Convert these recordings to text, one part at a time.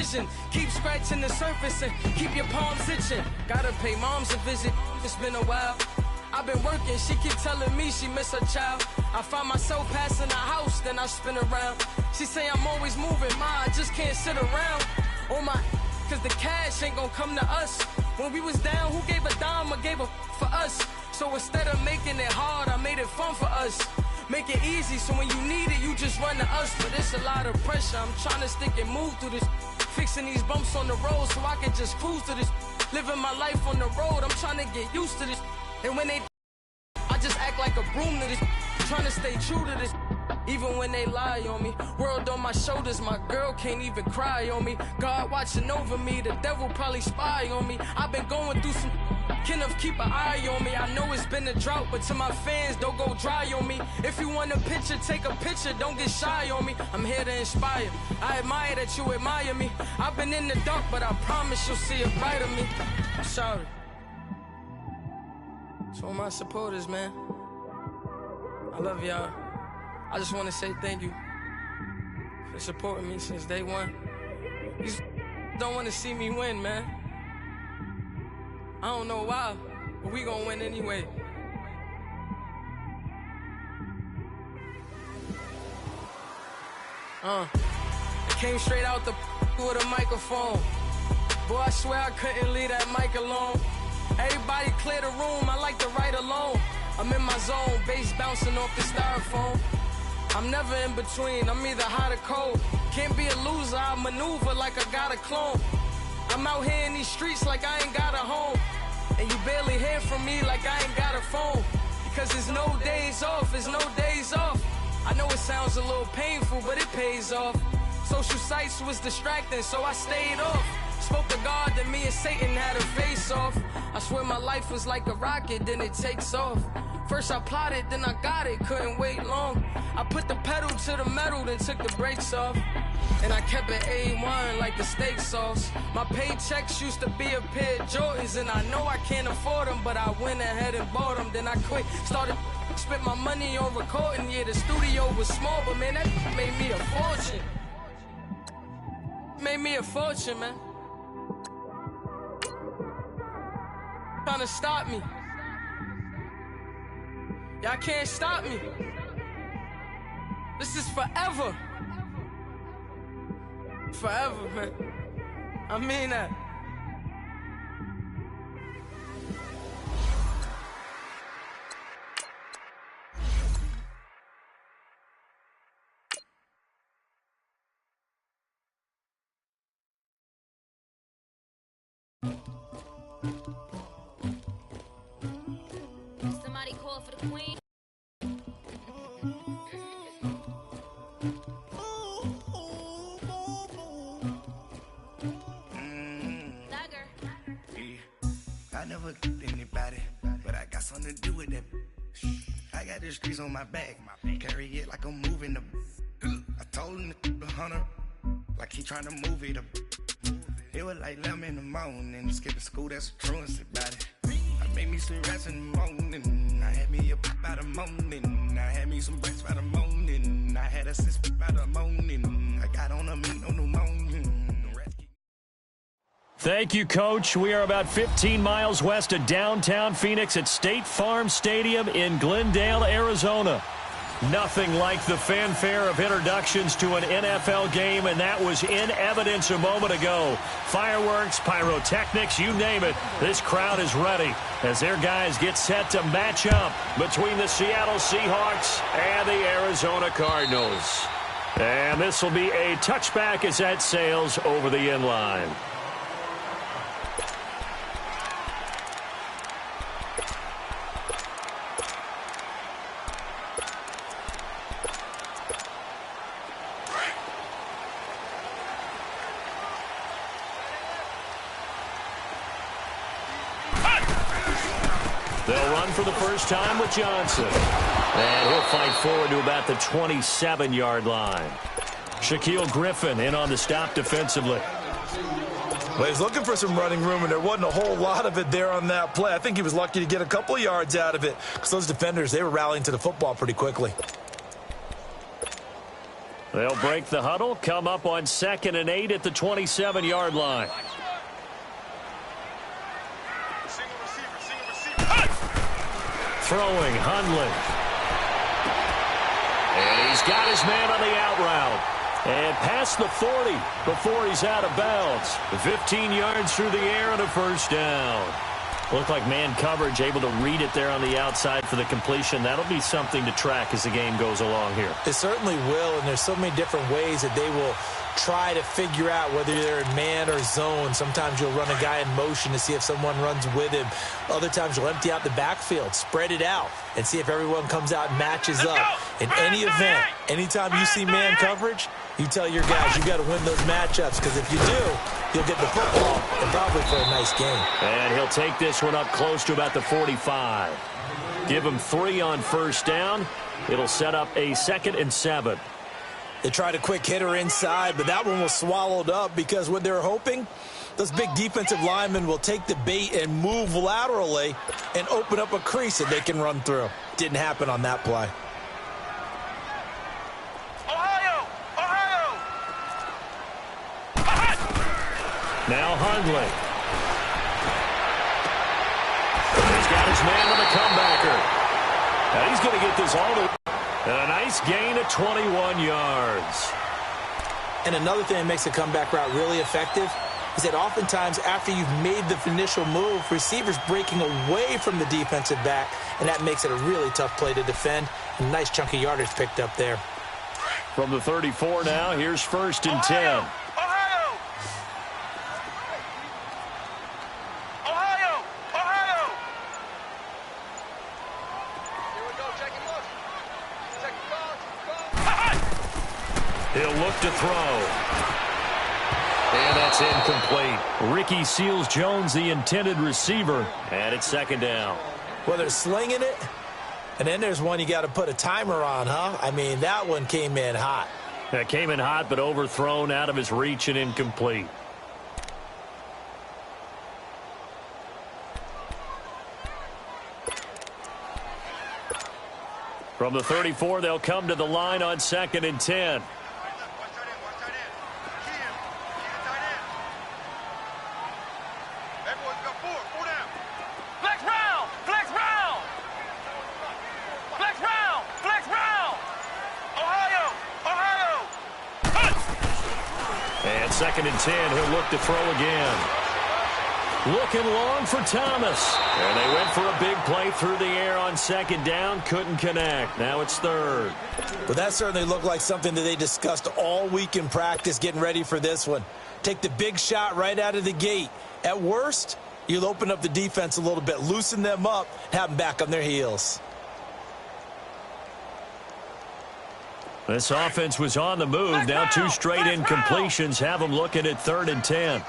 vision. Keep scratching the surface and keep your palms itching. Gotta pay moms a visit, it's been a while. I've been working, she keep telling me she miss her child. I find myself passing the house, then I spin around. She say I'm always moving, ma, I just can't sit around. Oh my, cause the cash ain't gonna come to us. When we was down, who gave a dime or gave a for us? So instead of making it hard, I made it fun for us. Make it easy, so when you need it, you just run to us. But it's a lot of pressure, I'm trying to stick and move through this. Fixing these bumps on the road so I can just cruise to this. Living my life on the road, I'm trying to get used to this. And when they I just act like a broom to this. Trying to stay true to this. Even when they lie on me. World on my shoulders, my girl can't even cry on me. God watching over me, the devil probably spy on me. I've been going through some Kenneth, keep an eye on me. I know it's been a drought, but to my fans, don't go dry on me. If you want a picture, take a picture, don't get shy on me. I'm here to inspire. I admire that you admire me. I've been in the dark, but I promise you'll see a brighter me. I'm sorry. To all my supporters, man, I love y'all. I just want to say thank you for supporting me since day one. You don't want to see me win, man. I don't know why, but we gonna win anyway. It came straight out the with a microphone. Boy, I swear I couldn't leave that mic alone. Everybody clear the room, I like to write alone. I'm in my zone, bass bouncing off the styrofoam. I'm never in between, I'm either hot or cold. Can't be a loser, I maneuver like I got a clone. I'm out here in these streets like I ain't got a home. And you barely hear from me like I ain't got a phone. Because there's no days off, there's no days off. I know it sounds a little painful, but it pays off. Social sites was distracting, so I stayed off. Spoke to God, then me and Satan had a face off. I swear my life was like a rocket, then it takes off. First I plotted, then I got it, couldn't wait long. I put the pedal to the metal, then took the brakes off. And I kept it A1 like the steak sauce. My paychecks used to be a pair of Jordans, and I know I can't afford them, but I went ahead and bought them. Then I quit, started spent my money on recording. Yeah, the studio was small, but man, that made me a fortune. Made me a fortune, man. Trying to stop me. Y'all can't stop me. This is forever. Forever, man. I mean that. Somebody call for the queen. I never anybody, but I got something to do with that. I got the streets on my back, carry it like I'm moving the. I told him the 100, like he trying to move it up. It was like 11 in the morning, skipping school, that's a truancy about it. I made me some rats in the morning, I had me a pop by the morning, I had me some breaks by the morning, I had a sis by the morning, I got on a meat, no pneumonia. Thank you, Coach. We are about 15 miles west of downtown Phoenix at State Farm Stadium in Glendale, Arizona. Nothing like the fanfare of introductions to an NFL game, and that was in evidence a moment ago. Fireworks, pyrotechnics, you name it. This crowd is ready as their guys get set to match up between the Seattle Seahawks and the Arizona Cardinals. And this will be a touchback as that sails over the end line. They'll run for the first time with Johnson. And he'll fight forward to about the 27-yard line. Shaquille Griffin in on the stop defensively. Well, he's looking for some running room, and there wasn't a whole lot of it there on that play. I think he was lucky to get a couple of yards out of it because those defenders, they were rallying to the football pretty quickly. They'll break the huddle, come up on 2nd and 8 at the 27-yard line. Throwing, Hundley. And he's got his man on the out route. And past the 40 before he's out of bounds. 15 yards through the air and a first down. Looked like man coverage, able to read it there on the outside for the completion. That'll be something to track as the game goes along here. It certainly will, and there's so many different ways that they will try to figure out whether they're in man or zone. Sometimes you'll run a guy in motion to see if someone runs with him. Other times you'll empty out the backfield, spread it out, and see if everyone comes out and matches up. In any event, anytime you see man coverage, you tell your guys you got to win those matchups, because if you do, you'll get the football and probably for a nice game. And he'll take this one up close to about the 45. Give him 3 on first down. It'll set up a 2nd and 7. They tried a quick hitter inside, but that one was swallowed up because what they're hoping, those big defensive linemen will take the bait and move laterally and open up a crease that they can run through. Didn't happen on that play. Now Hundley. He's got his man on the comebacker. Now he's going to get this all the way. A nice gain of 21 yards. And another thing that makes a comeback route really effective is that oftentimes after you've made the initial move, receivers breaking away from the defensive back, and that makes it a really tough play to defend. A nice chunk of yardage picked up there. From the 34 now, here's 1st and 10. He'll look to throw. And that's incomplete. Ricky Seals-Jones, the intended receiver, and it's 2nd down. Well, they're slinging it, and then there's one you got to put a timer on, huh? I mean, that one came in hot. That came in hot, but overthrown, out of his reach, and incomplete. From the 34, they'll come to the line on 2nd and 10. And 2nd and 10, he'll look to throw again. Looking long for Thomas. And they went for a big play through the air on 2nd down. Couldn't connect. Now it's 3rd. But that certainly looked like something that they discussed all week in practice getting ready for this one. Take the big shot right out of the gate. At worst, you'll open up the defense a little bit, loosen them up, have them back on their heels. This offense was on the move. Now 2 straight incompletions have them looking at 3rd and 10.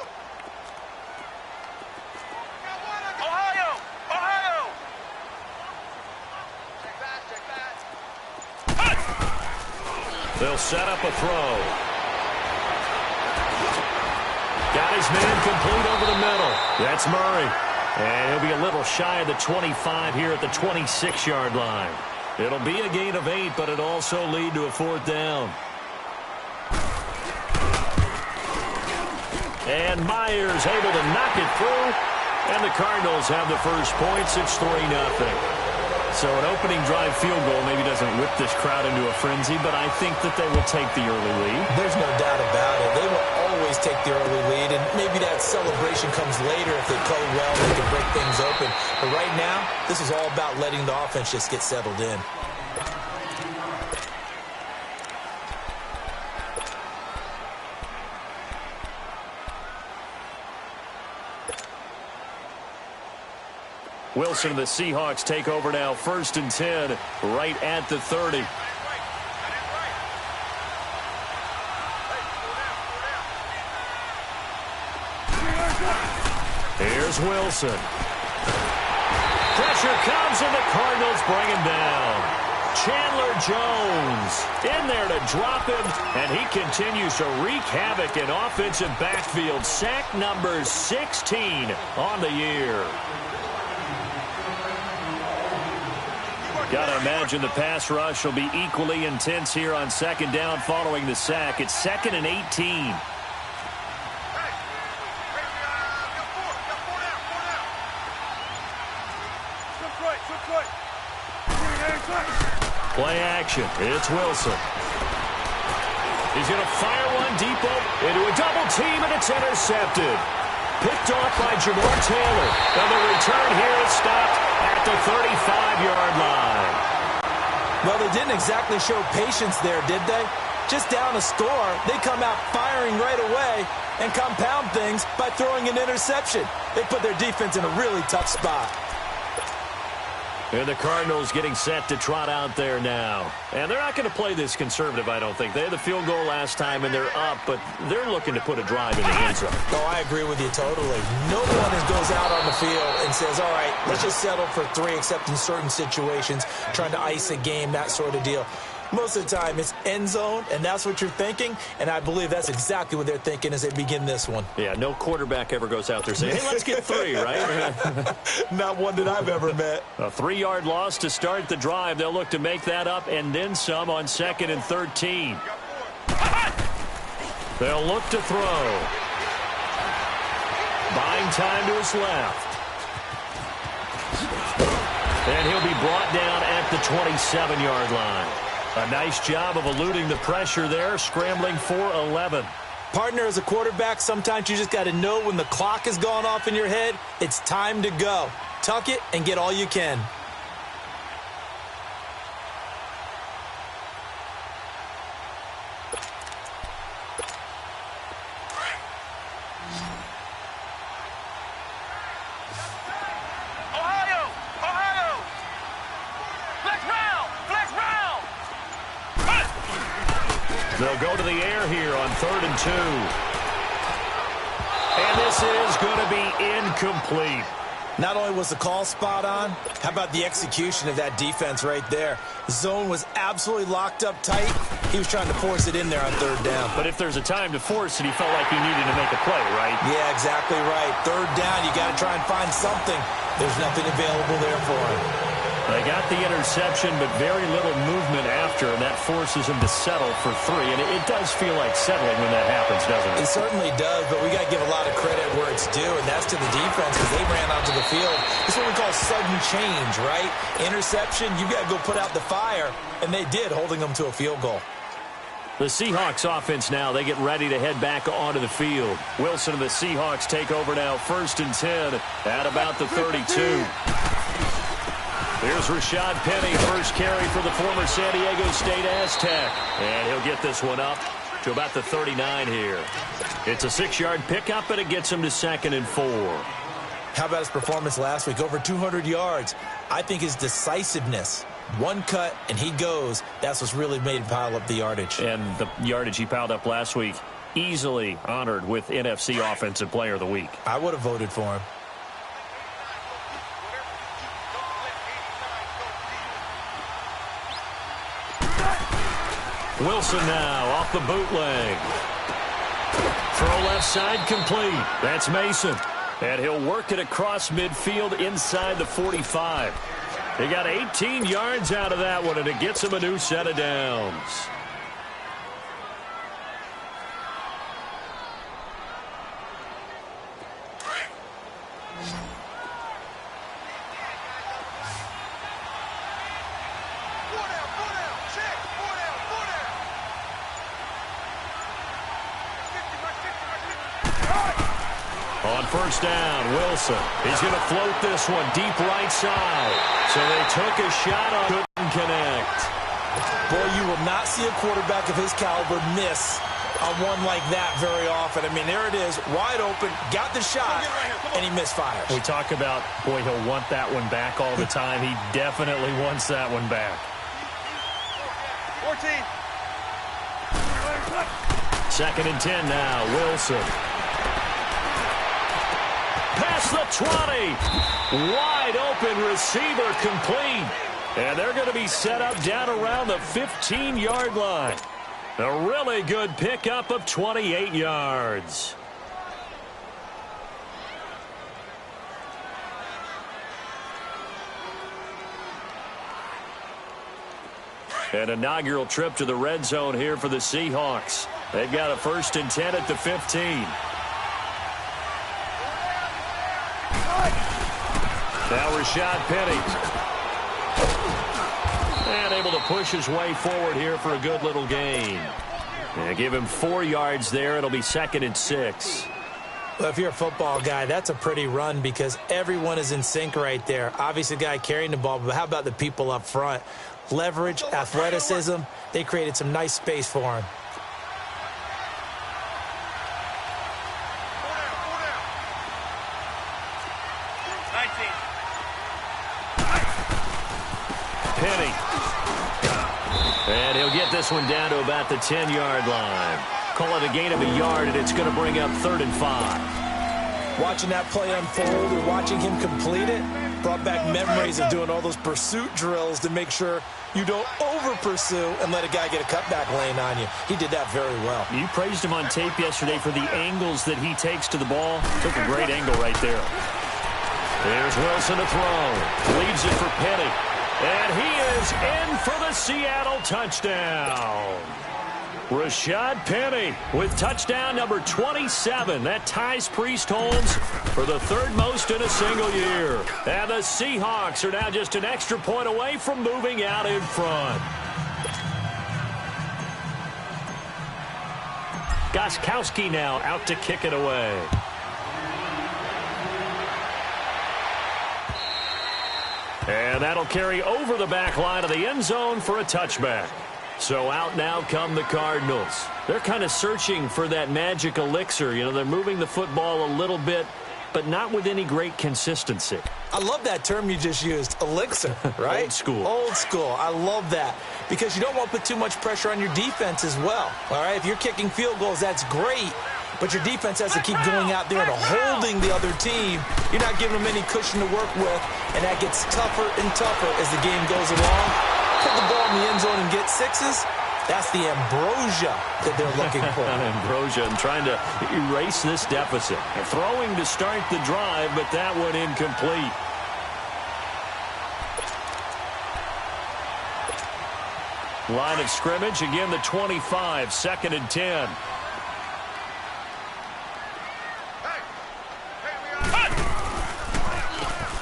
They'll set up a throw. Got his man complete over the middle. That's Murray. And he'll be a little shy of the 25 here at the 26-yard line. It'll be a gain of 8, but it'll also lead to a 4th down. And Myers able to knock it through. And the Cardinals have the first points. It's 3-0. So an opening drive field goal maybe doesn't whip this crowd into a frenzy, but I think that they will take the early lead. There's no doubt about it. They will always take the early lead, and maybe that celebration comes later if they play well and they can break things open. But right now, this is all about letting the offense just get settled in. Wilson and the Seahawks take over now. 1st and 10, right at the 30. Here's Wilson. Pressure comes, and the Cardinals bring him down. Chandler Jones in there to drop him, and he continues to wreak havoc in offensive backfield. Sack number 16 on the year. Got to imagine the pass rush will be equally intense here on second down following the sack. It's 2nd and 18. Play action. It's Wilson. He's going to fire one deep into a double team, and it's intercepted. Picked off by Jamar Taylor. And the return here is stopped at the 35-yard line. Well, they didn't exactly show patience there, did they? Just down a score, they come out firing right away and compound things by throwing an interception. They put their defense in a really tough spot. And the Cardinals getting set to trot out there now. And they're not going to play this conservative, I don't think. They had the field goal last time, and they're up, but they're looking to put a drive in the end zone. Oh, I agree with you totally. No one goes out on the field and says, all right, let's just settle for 3, except in certain situations, trying to ice a game, that sort of deal. Most of the time, it's end zone, and that's what you're thinking, and I believe that's exactly what they're thinking as they begin this one. Yeah, no quarterback ever goes out there saying, hey, let's get 3, right? Not one that I've ever met. A 3-yard loss to start the drive. They'll look to make that up and then some on 2nd and 13. They'll look to throw. Buying time to his left. And he'll be brought down at the 27-yard line. A nice job of eluding the pressure there, scrambling for 11. Partner, as a quarterback, sometimes you just got to know when the clock has gone off in your head, it's time to go. Tuck it and get all you can. They'll go to the air here on 3rd and 2. And this is going to be incomplete. Not only was the call spot on, how about the execution of that defense right there? The zone was absolutely locked up tight. He was trying to force it in there on 3rd down. But if there's a time to force it, he felt like he needed to make a play, right? Yeah, exactly right. 3rd down, you got to try and find something. There's nothing available there for him. They got the interception, but very little movement after, and that forces him to settle for 3. And it does feel like settling when that happens, doesn't it? It certainly does, but we got to give a lot of credit where it's due, and that's to the defense because they ran onto the field. It's what we call sudden change, right? Interception, you got to go put out the fire, and they did, holding them to a field goal. The Seahawks offense now, they get ready to head back onto the field. Wilson and the Seahawks take over now, 1st and 10 at about the 32. Here's Rashad Penny, first carry for the former San Diego State Aztec. And he'll get this one up to about the 39 here. It's a 6-yard pickup, and it gets him to 2nd and 4. How about his performance last week? Over 200 yards. I think his decisiveness, one cut, and he goes. That's what's really made him pile up the yardage. And the yardage he piled up last week, easily honored with NFC Offensive Player of the Week. I would have voted for him. Wilson now off the bootleg. Throw left side complete. That's Mason. And he'll work it across midfield inside the 45. He got 18 yards out of that one, and it gets him a new set of downs. On 1st down, Wilson. He's going to float this one deep right side. So they took a shot on, couldn't connect. Boy, you will not see a quarterback of his caliber miss on one like that very often. I mean, there it is, wide open, got the shot, and he misfires. We talk about, boy, he'll want that one back all the time. He definitely wants that one back. 14. 2nd and 10 now, Wilson. Past the 20. Wide open receiver complete. And they're going to be set up down around the 15-yard line. A really good pickup of 28 yards. An inaugural trip to the red zone here for the Seahawks. They've got a 1st and 10 at the 15. Now Rashad Penny. And able to push his way forward here for a good little gain. And give him 4 yards there. It'll be 2nd and 6. Well, if you're a football guy, that's a pretty run because everyone is in sync right there. Obviously, the guy carrying the ball, but how about the people up front? Leverage, athleticism, they created some nice space for him. Penny. And he'll get this one down to about the 10-yard line. Call it a gain of a yard, and it's going to bring up 3rd and 5. Watching that play unfold and watching him complete it brought back memories of doing all those pursuit drills to make sure you don't over-pursue and let a guy get a cutback lane on you. He did that very well. You praised him on tape yesterday for the angles that he takes to the ball. Took a great angle right there. There's Wilson to throw. Leaves it for Penny. And he is in for the Seattle touchdown. Rashad Penny with touchdown number 27. That ties Priest Holmes for the 3rd most in a single year. And the Seahawks are now just an extra point away from moving out in front. Gostkowski now out to kick it away. And that'll carry over the back line of the end zone for a touchback. So out now come the Cardinals. They're kind of searching for that magic elixir. You know, they're moving the football a little bit, but not with any great consistency. I love that term you just used, elixir, right? Old school. Old school. I love that because you don't want to put too much pressure on your defense as well. All right, if you're kicking field goals, that's great, but your defense has to keep going out there and holding the other team. You're not giving them any cushion to work with, and that gets tougher and tougher as the game goes along. Put the ball in the end zone and get 6s. That's the ambrosia that they're looking for. Ambrosia and trying to erase this deficit. Throwing to start the drive, but that one incomplete. Line of scrimmage, again the 25, 2nd and 10.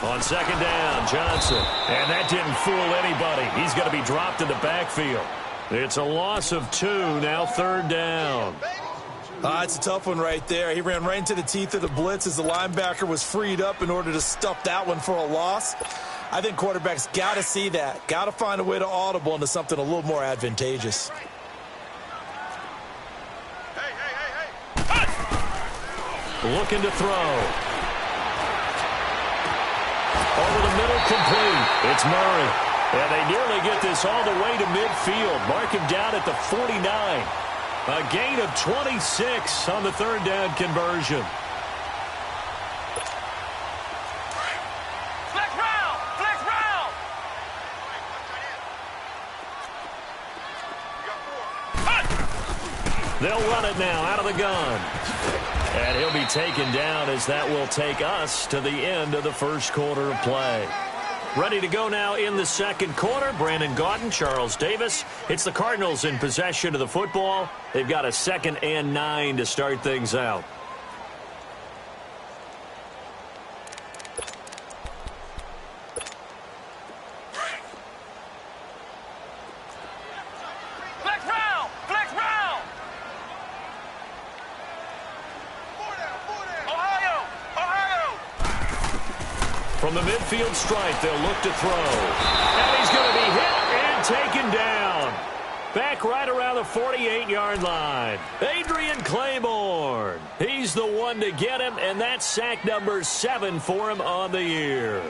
On 2nd down, Johnson. And that didn't fool anybody. He's going to be dropped in the backfield. It's a loss of 2, now 3rd down. It's a tough one right there. He ran right into the teeth of the blitz as the linebacker was freed up in order to stuff that one for a loss. I think quarterbacks got to see that. Got to find a way to audible into something a little more advantageous. Looking to throw. Over the middle, complete. It's Murray. And they nearly get this all the way to midfield. Mark him down at the 49. A gain of 26 on the 3rd down conversion. Flex round! Flex round! They'll run it now out of the gun. And he'll be taken down as that will take us to the end of the 1st quarter of play. Ready to go now in the 2nd quarter. Brandon Gaudin, Charles Davis. It's the Cardinals in possession of the football. They've got a 2nd and 9 to start things out. Flex round! Flex round! Ohio! Ohio! From the midfield stripe, they'll look to throw. And he's going to be hit and taken down. Back right around the 48-yard line. Adrian Claiborne. He's the one to get him, and that's sack number 7 for him on the year.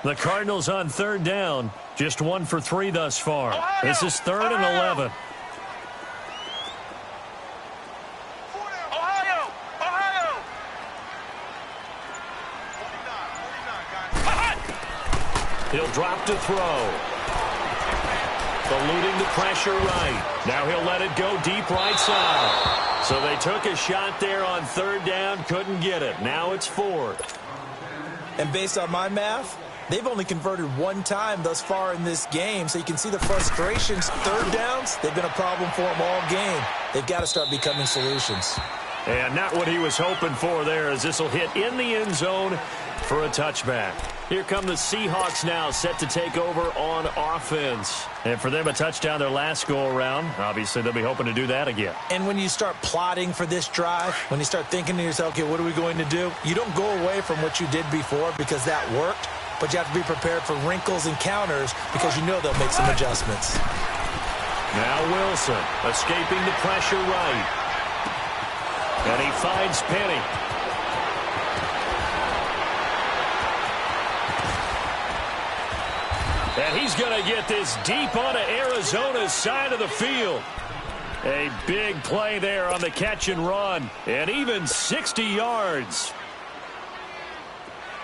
The Cardinals on 3rd down. Just 1 for 3 thus far. Ohio! This is 3rd and 11. Ohio! Ohio! He'll drop to throw. Eluding the pressure right. Now he'll let it go deep right side. So they took a shot there on 3rd down, couldn't get it. Now it's 4th. And based on my math, They've only converted one time thus far in this game, so you can see the frustrations. Third downs, they've been a problem for them all game. They've got to start becoming solutions. And not what he was hoping for there, as this will hit in the end zone for a touchback. Here come the Seahawks now, set to take over on offense. And for them, a touchdown their last go-around. Obviously, they'll be hoping to do that again. And when you start plotting for this drive, when you start thinking to yourself, okay, what are we going to do? You don't go away from what you did before because that worked, but you have to be prepared for wrinkles and counters because you know they'll make some adjustments. Now Wilson escaping the pressure right. And he finds Penny. And he's going to get this deep onto Arizona's side of the field. A big play there on the catch and run. And even 60 yards.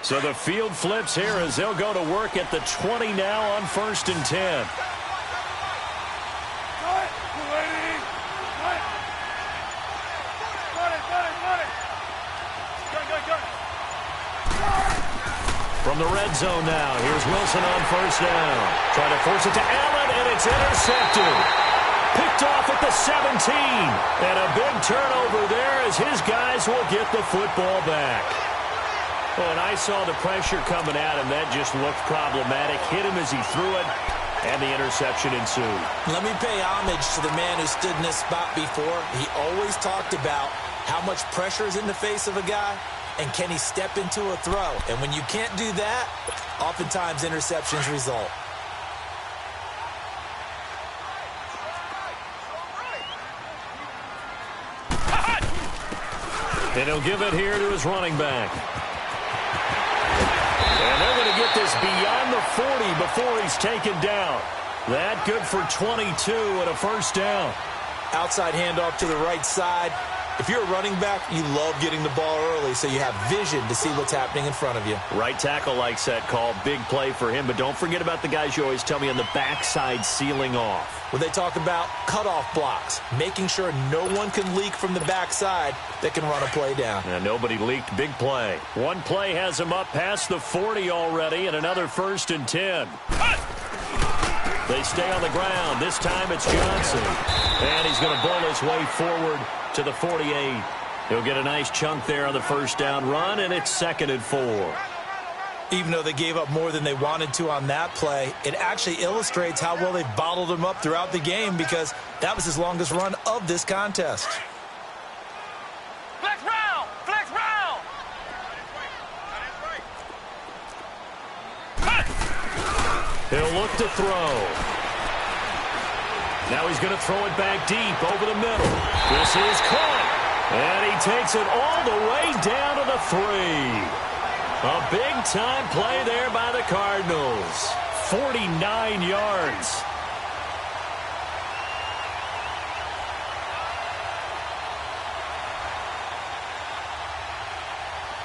So the field flips here as they'll go to work at the 20 now on 1st and 10. From the red zone now, here's Wilson on 1st down. Trying to force it to Allen, and it's intercepted. Picked off at the 17. And a big turnover there as his guys will get the football back. Oh, and I saw the pressure coming at him. That just looked problematic. Hit him as he threw it, and the interception ensued. Let me pay homage to the man who stood in this spot before. He always talked about how much pressure is in the face of a guy, and can he step into a throw? And when you can't do that, oftentimes interceptions result. And he'll give it here to his running back. And they're going to get this beyond the 40 before he's taken down. That good for 22 and a 1st down. Outside handoff to the right side. If you're a running back, you love getting the ball early so you have vision to see what's happening in front of you. Right tackle likes that call. Big play for him. But don't forget about the guys you always tell me on the backside sealing off. Well, they talk about cutoff blocks, making sure no one can leak from the backside that can run a play down. And nobody leaked. Big play. One play has him up past the 40 already, and another 1st and 10. They stay on the ground. This time it's Johnson. And he's going to bowl his way forward to the 48. He'll get a nice chunk there on the 1st down run, and it's 2nd and 4. Even though they gave up more than they wanted to on that play, it actually illustrates how well they bottled him up throughout the game because that was his longest run of this contest. Flex round! Flex round! He'll look to throw. Now he's going to throw it back deep over the middle. This is caught. And he takes it all the way down to the 3. A big-time play there by the Cardinals. 49 yards.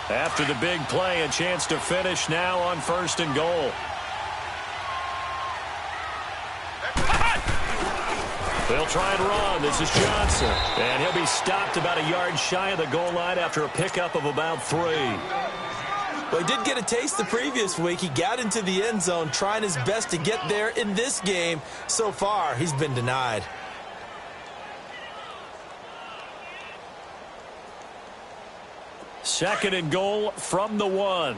After the big play, a chance to finish now on 1st and goal. They'll try and run. This is Johnson. And he'll be stopped about a yard shy of the goal line after a pickup of about 3. Well, he did get a taste the previous week. He got into the end zone trying his best to get there in this game. So far, he's been denied. Second and goal from the 1.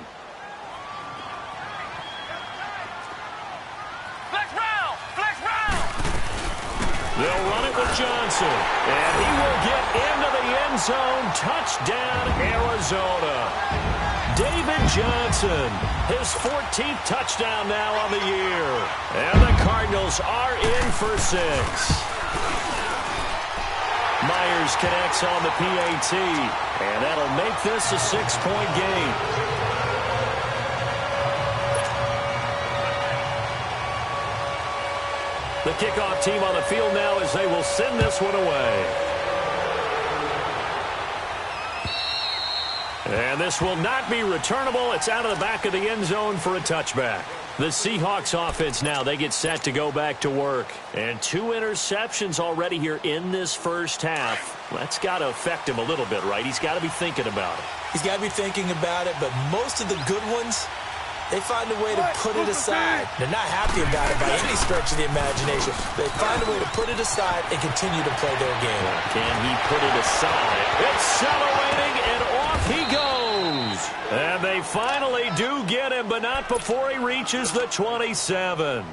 Flex round! Flex round! They'll run it with Johnson. And he will get into the end zone. Touchdown, Arizona. David Johnson, his 14th touchdown now on the year. And the Cardinals are in for 6. Myers connects on the PAT. And that'll make this a 6-point game. The kickoff team on the field now as they will send this one away. And this will not be returnable. It's out of the back of the end zone for a touchback. The Seahawks offense now, they get set to go back to work. And 2 interceptions already here in this first half. That's got to affect him a little bit, right? He's got to be thinking about it. He's got to be thinking about it, but most of the good ones They find a way to put it aside. They're not happy about it by any stretch of the imagination. They find a way to put it aside and continue to play their game. Can he put it aside? Accelerating, and off he goes. And they finally do get him, but not before he reaches the 27.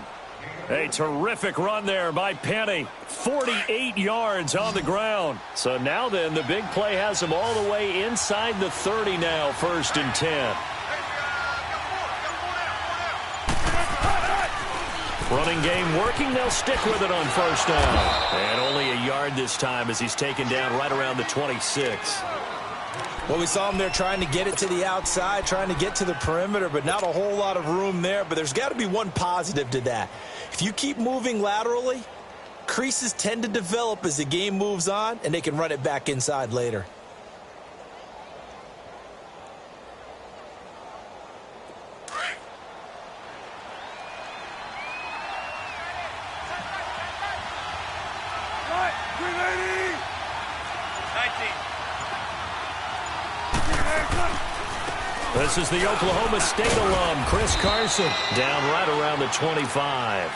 A terrific run there by Penny. 48 yards on the ground. So now then, the big play has him all the way inside the 30 now, 1st and 10. Running game working. They'll stick with it on 1st down. And only a yard this time as he's taken down right around the 26. Well, we saw him there trying to get it to the outside, trying to get to the perimeter, but not a whole lot of room there. But there's got to be one positive to that. If you keep moving laterally, creases tend to develop as the game moves on, and they can run it back inside later. This is the Oklahoma State alum, Chris Carson, down right around the 25.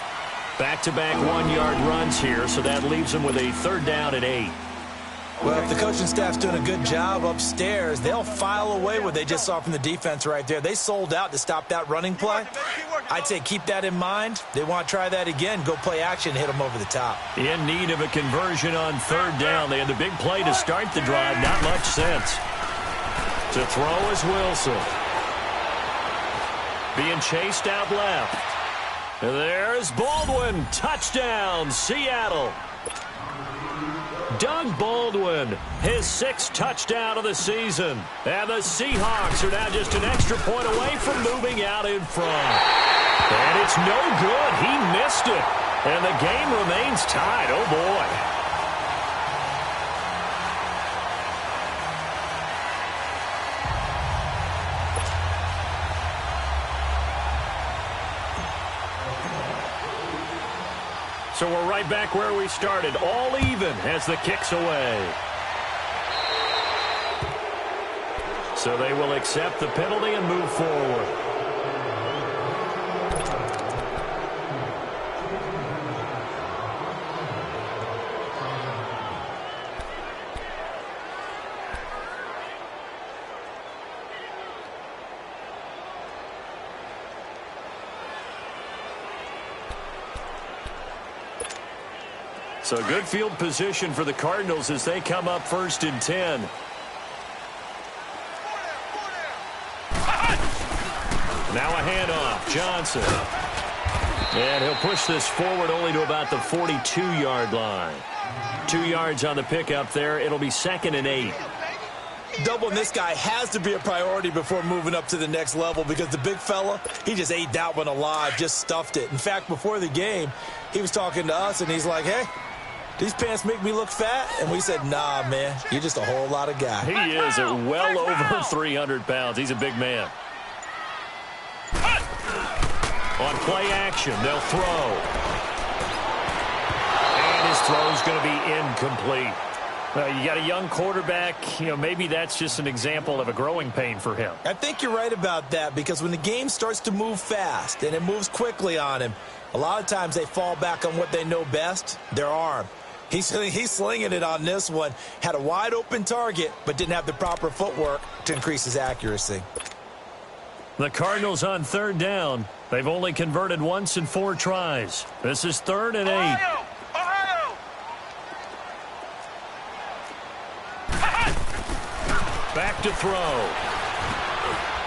Back-to-back 1-yard runs here, so that leaves him with a 3rd down and 8. Well, if the coaching staff's doing a good job upstairs, they'll file away what they just saw from the defense right there. They sold out to stop that running play. I'd say keep that in mind. They want to try that again. Go play action, hit them over the top. In need of a conversion on 3rd down. They had the big play to start the drive. Not much sense. To throw is Wilson. Being chased out left. There's Baldwin. Touchdown, Seattle. Doug Baldwin, his 6th touchdown of the season. And the Seahawks are now just an extra point away from moving out in front. And it's no good. He missed it. And the game remains tied. Oh, boy. So we're right back where we started, all even as the kick's away. So they will accept the penalty and move forward. So good field position for the Cardinals as they come up 1st and 10. Now a handoff. Johnson. And he'll push this forward only to about the 42-yard line. 2 yards on the pickup there. It'll be 2nd and 8. Doubling this guy has to be a priority before moving up to the next level because the big fella, he just ate that one alive, just stuffed it. In fact, before the game, he was talking to us, and he's like, hey, these pants make me look fat? And we said, nah, man, you're just a whole lot of guy. He is at well over 300 pounds. He's a big man. On play action, they'll throw. And his throw's going to be incomplete. You got a young quarterback, maybe that's just an example of a growing pain for him. I think you're right about that because when the game starts to move fast and it moves quickly on him, a lot of times they fall back on what they know best, their arm. He's slinging it on this one. Had a wide open target, but didn't have the proper footwork to increase his accuracy. The Cardinals on 3rd down. They've only converted once in 4 tries. This is 3rd and 8. Ohio! Back to throw.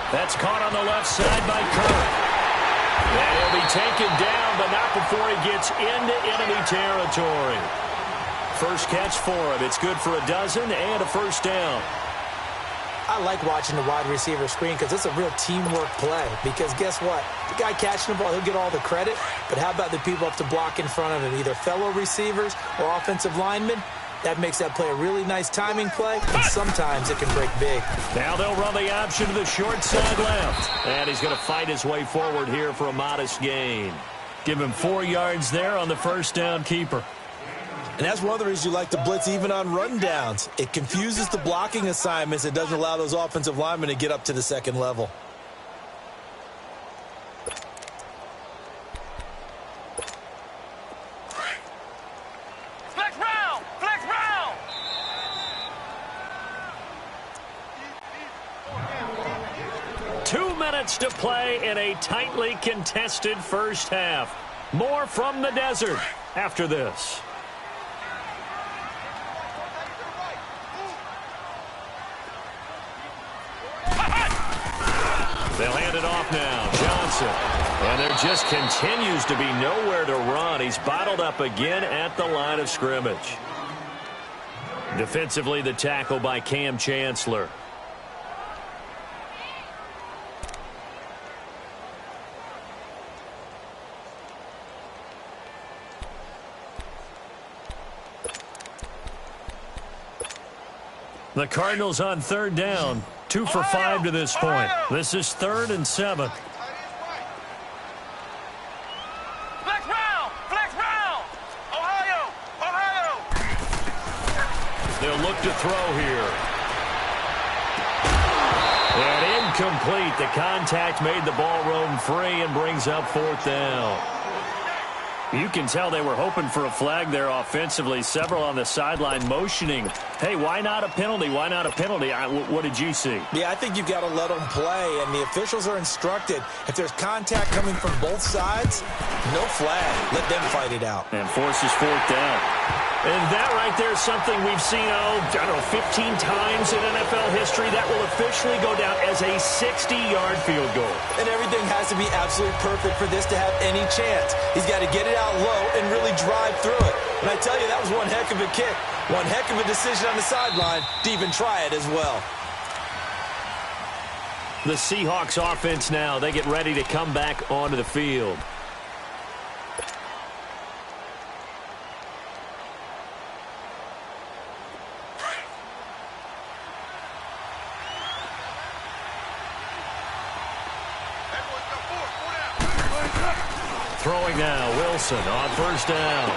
That's caught on the left side by Kirk. And he'll be taken down, but not before he gets into enemy territory. First catch for him. It's good for a dozen and a 1st down. I like watching the wide receiver screen because it's a real teamwork play. Because guess what? The guy catching the ball, he'll get all the credit. But how about the people up to block in front of him, either fellow receivers or offensive linemen? That makes that play a really nice timing play, and sometimes it can break big. Now they'll run the option to the short side left. And he's going to fight his way forward here for a modest gain. Give him 4 yards there on the 1st down keeper. And that's one of the reasons you like to blitz even on rundowns. It confuses the blocking assignments. It doesn't allow those offensive linemen to get up to the 2nd level. 2 minutes to play in a tightly contested first half. More from the desert after this. They'll hand it off now. Johnson. And there just continues to be nowhere to run. He's bottled up again at the line of scrimmage. Defensively, the tackle by Cam Chancellor. The Cardinals on third down. 2 for 5 to this point. This is 3rd and 7. Flex round! Flex round! Ohio! Ohio! They'll look to throw here. And incomplete. The contact made the ball roam free and brings up 4th down. You can tell they were hoping for a flag there offensively. Several on the sideline motioning. Hey, why not a penalty? Why not a penalty? What did you see? Yeah, I think you've got to let them play, and the officials are instructed. If there's contact coming from both sides, no flag. Let them fight it out. And forces 4th down. And that right there is something we've seen, 15 times in NFL history. That will officially go down as a 60-yard field goal. And everything has to be absolutely perfect for this to have any chance. He's got to get it out low and really drive through it. And I tell you, that was one heck of a kick. One heck of a decision on the sideline to even try it as well. The Seahawks offense now, they get ready to come back onto the field. Throwing now, Wilson on 1st down.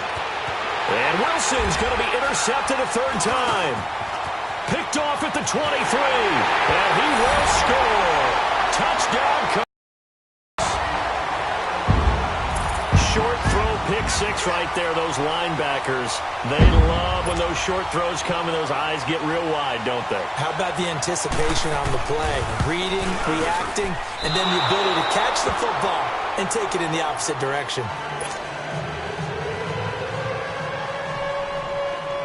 And Wilson's going to be intercepted a 3rd time. Picked off at the 23. And he will score. Touchdown. Short throw, pick 6 right there. Those linebackers, they love when those short throws come and those eyes get real wide, don't they? How about the anticipation on the play? Reading, reacting, and then the ability to catch the football and take it in the opposite direction.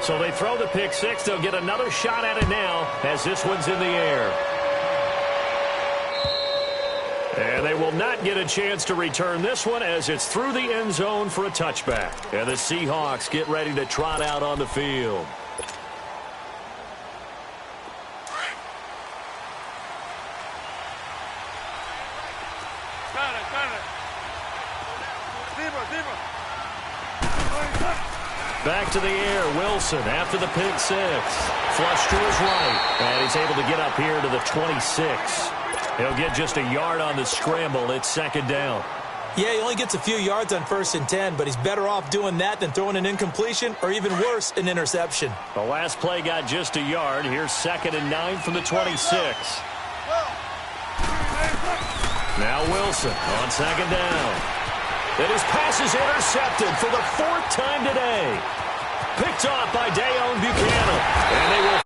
So they throw the pick 6. They'll get another shot at it now as this one's in the air. And they will not get a chance to return this one as it's through the end zone for a touchback. And the Seahawks get ready to trot out on the field. Back to the air, Wilson after the pick 6. Flush to his right, and he's able to get up here to the 26. He'll get just a yard on the scramble. It's 2nd down. Yeah, he only gets a few yards on 1st and 10, but he's better off doing that than throwing an incompletion or even worse, an interception. The last play got just a yard. Here's 2nd and 9 from the 26. Now Wilson on 2nd down. And his pass is intercepted for the 4th time today. Picked off by Dayon Buchanan. And they will